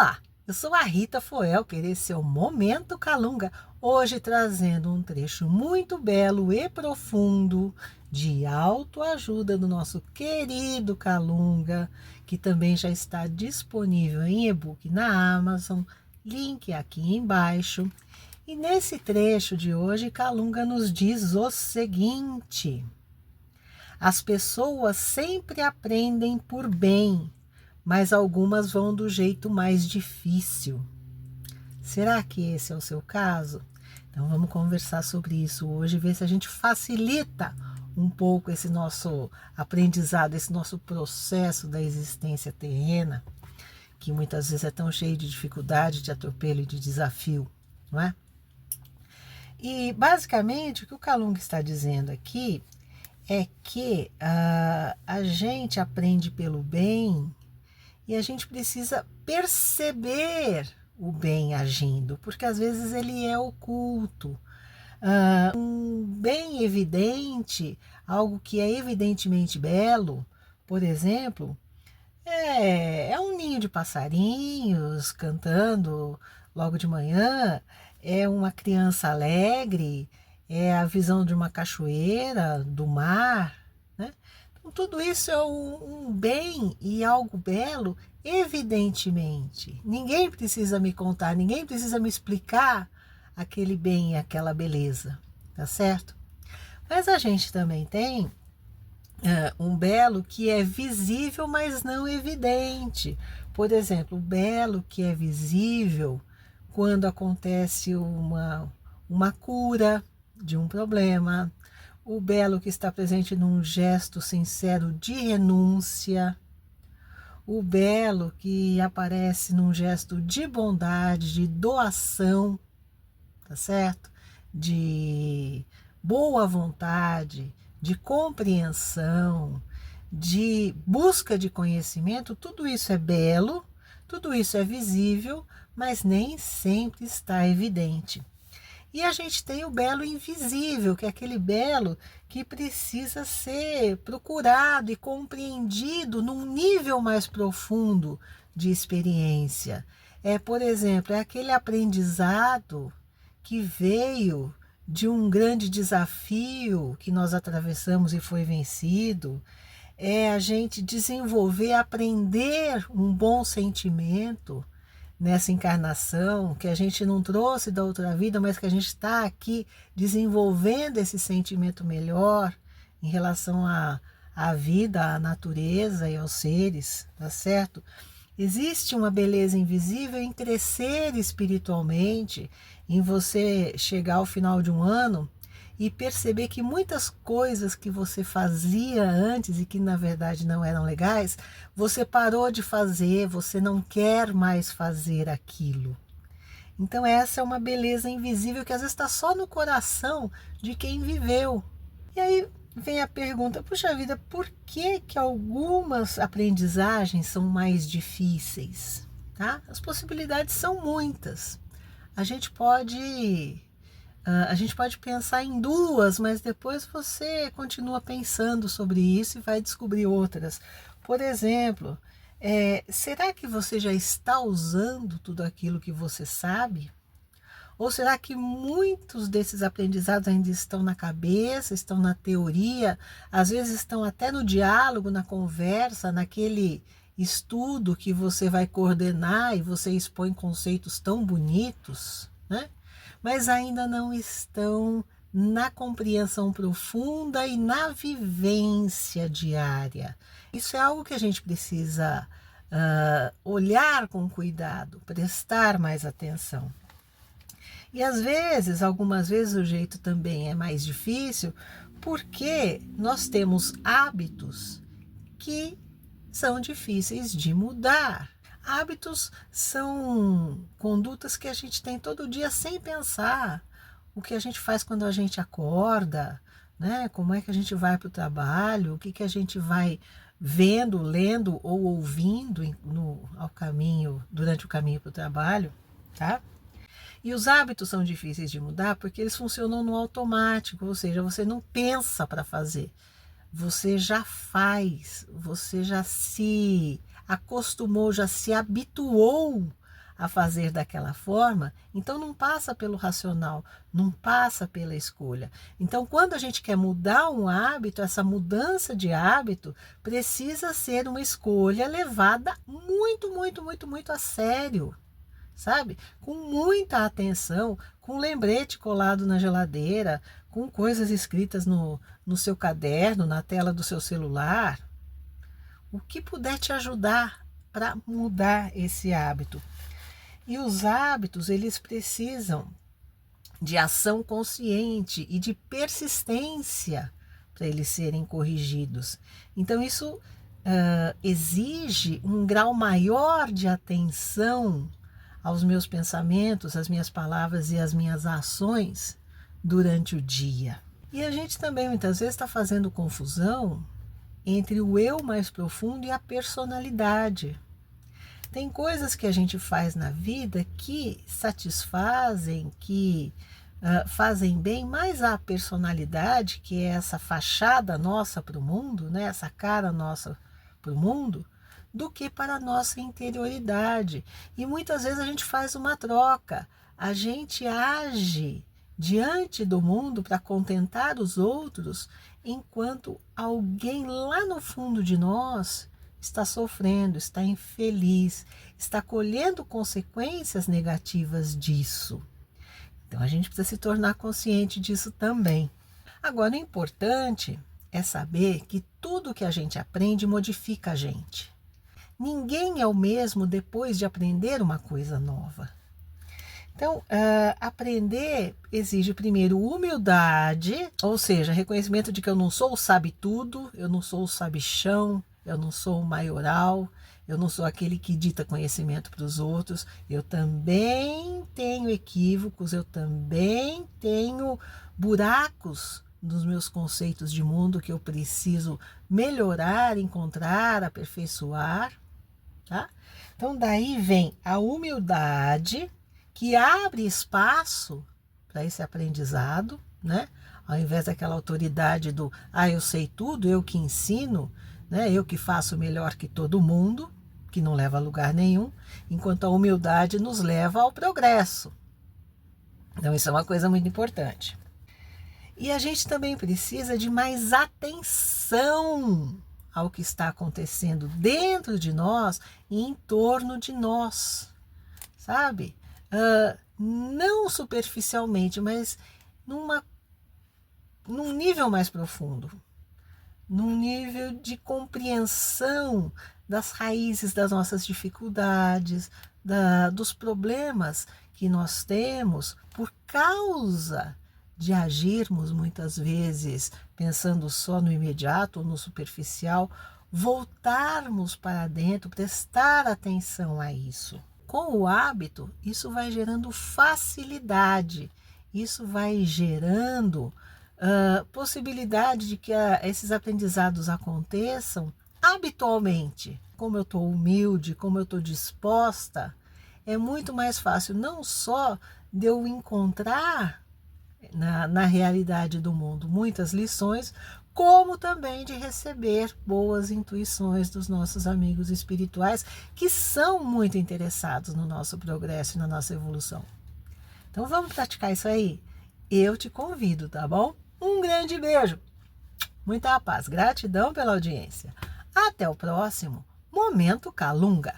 Olá, eu sou a Rita Foelker, esse é o Momento Calunga, hoje trazendo um trecho muito belo e profundo de autoajuda do nosso querido Calunga, que também já está disponível em e-book na Amazon, link aqui embaixo. E nesse trecho de hoje, Calunga nos diz o seguinte: as pessoas sempre aprendem por bem, mas algumas vão do jeito mais difícil. Será que esse é o seu caso? Então vamos conversar sobre isso hoje, ver se a gente facilita um pouco esse nosso aprendizado, esse nosso processo da existência terrena, que muitas vezes é tão cheio de dificuldade, de atropelo e de desafio, não é? E basicamente o que o Calunga está dizendo aqui é que a gente aprende pelo bem e a gente precisa perceber o bem agindo, porque às vezes ele é oculto. Um bem evidente, algo que é evidentemente belo, por exemplo, é um ninho de passarinhos cantando logo de manhã, é uma criança alegre, é a visão de uma cachoeira, do mar, né? Então, tudo isso é um bem e algo belo, evidentemente. Ninguém precisa me contar, ninguém precisa me explicar aquele bem e aquela beleza, tá certo? Mas a gente também tem um belo que é visível, mas não evidente. Por exemplo, o belo que é visível quando acontece uma cura de um problema, o belo que está presente num gesto sincero de renúncia, o belo que aparece num gesto de bondade, de doação, tá certo? De boa vontade, de compreensão, de busca de conhecimento, tudo isso é belo, tudo isso é visível, mas nem sempre está evidente. E a gente tem o belo invisível, que é aquele belo que precisa ser procurado e compreendido num nível mais profundo de experiência. Por exemplo, é aquele aprendizado que veio de um grande desafio que nós atravessamos e foi vencido. É a gente desenvolver, aprender um bom sentimento nessa encarnação, que a gente não trouxe da outra vida, mas que a gente está aqui desenvolvendo esse sentimento melhor em relação à vida, à natureza e aos seres, tá certo? Existe uma beleza invisível em crescer espiritualmente, em você chegar ao final de um ano e perceber que muitas coisas que você fazia antes e que na verdade não eram legais, você parou de fazer, você não quer mais fazer aquilo. Então essa é uma beleza invisível que às vezes está só no coração de quem viveu. E aí vem a pergunta, puxa vida, por que algumas aprendizagens são mais difíceis? Tá? As possibilidades são muitas. A gente pode pensar em duas, mas depois você continua pensando sobre isso e vai descobrir outras. Por exemplo, será que você já está usando tudo aquilo que você sabe? Ou será que muitos desses aprendizados ainda estão na cabeça, estão na teoria, às vezes estão até no diálogo, na conversa, naquele estudo que você vai coordenar e você expõe conceitos tão bonitos, né? Mas ainda não estão na compreensão profunda e na vivência diária. Isso é algo que a gente precisa olhar com cuidado, prestar mais atenção. E às vezes, algumas vezes o jeito também é mais difícil, porque nós temos hábitos que são difíceis de mudar. Hábitos são condutas que a gente tem todo dia sem pensar. O que a gente faz quando a gente acorda, né? Como é que a gente vai para o trabalho, o que a gente vai vendo, lendo ou ouvindo ao caminho, durante o caminho para o trabalho, tá? E os hábitos são difíceis de mudar porque eles funcionam no automático, ou seja, você não pensa para fazer. Você já faz, você já se acostumou, já se habituou a fazer daquela forma, então não passa pelo racional, não passa pela escolha. Então, quando a gente quer mudar um hábito, essa mudança de hábito precisa ser uma escolha levada muito, muito, muito, muito a sério, sabe? Com muita atenção, com lembrete colado na geladeira, com coisas escritas no seu caderno, na tela do seu celular. O que puder te ajudar para mudar esse hábito. E os hábitos, eles precisam de ação consciente e de persistência para eles serem corrigidos. Então, isso exige um grau maior de atenção aos meus pensamentos, às minhas palavras e às minhas ações durante o dia. E a gente também muitas vezes está fazendo confusão entre o eu mais profundo e a personalidade. Tem coisas que a gente faz na vida que satisfazem, que fazem bem mais à personalidade, que é essa fachada nossa para o mundo, né? Essa cara nossa para o mundo, do que para a nossa interioridade. E muitas vezes a gente faz uma troca. A gente age diante do mundo para contentar os outros, enquanto alguém lá no fundo de nós está sofrendo, está infeliz, está colhendo consequências negativas disso. Então a gente precisa se tornar consciente disso também. Agora, o importante é saber que tudo que a gente aprende modifica a gente. Ninguém é o mesmo depois de aprender uma coisa nova. Então, aprender exige primeiro humildade, ou seja, reconhecimento de que eu não sou o sabe-tudo, eu não sou o sabichão, eu não sou o maioral, eu não sou aquele que dita conhecimento para os outros, eu também tenho equívocos, eu também tenho buracos nos meus conceitos de mundo que eu preciso melhorar, encontrar, aperfeiçoar, tá? Então, daí vem a humildade, que abre espaço para esse aprendizado, né? Ao invés daquela autoridade do eu sei tudo, eu que ensino, né? Eu que faço melhor que todo mundo, que não leva a lugar nenhum, enquanto a humildade nos leva ao progresso. Então, isso é uma coisa muito importante. E a gente também precisa de mais atenção ao que está acontecendo dentro de nós e em torno de nós, sabe? Não superficialmente, mas num nível mais profundo, num nível de compreensão das raízes das nossas dificuldades, dos problemas que nós temos por causa de agirmos muitas vezes pensando só no imediato ou no superficial, voltarmos para dentro, prestar atenção a isso. Com o hábito, isso vai gerando facilidade, isso vai gerando possibilidade de que esses aprendizados aconteçam habitualmente. Como eu estou humilde, como eu estou disposta, é muito mais fácil não só de eu encontrar na realidade do mundo muitas lições, como também de receber boas intuições dos nossos amigos espirituais, que são muito interessados no nosso progresso e na nossa evolução. Então vamos praticar isso aí? Eu te convido, tá bom? Um grande beijo, muita paz, gratidão pela audiência. Até o próximo Momento Calunga.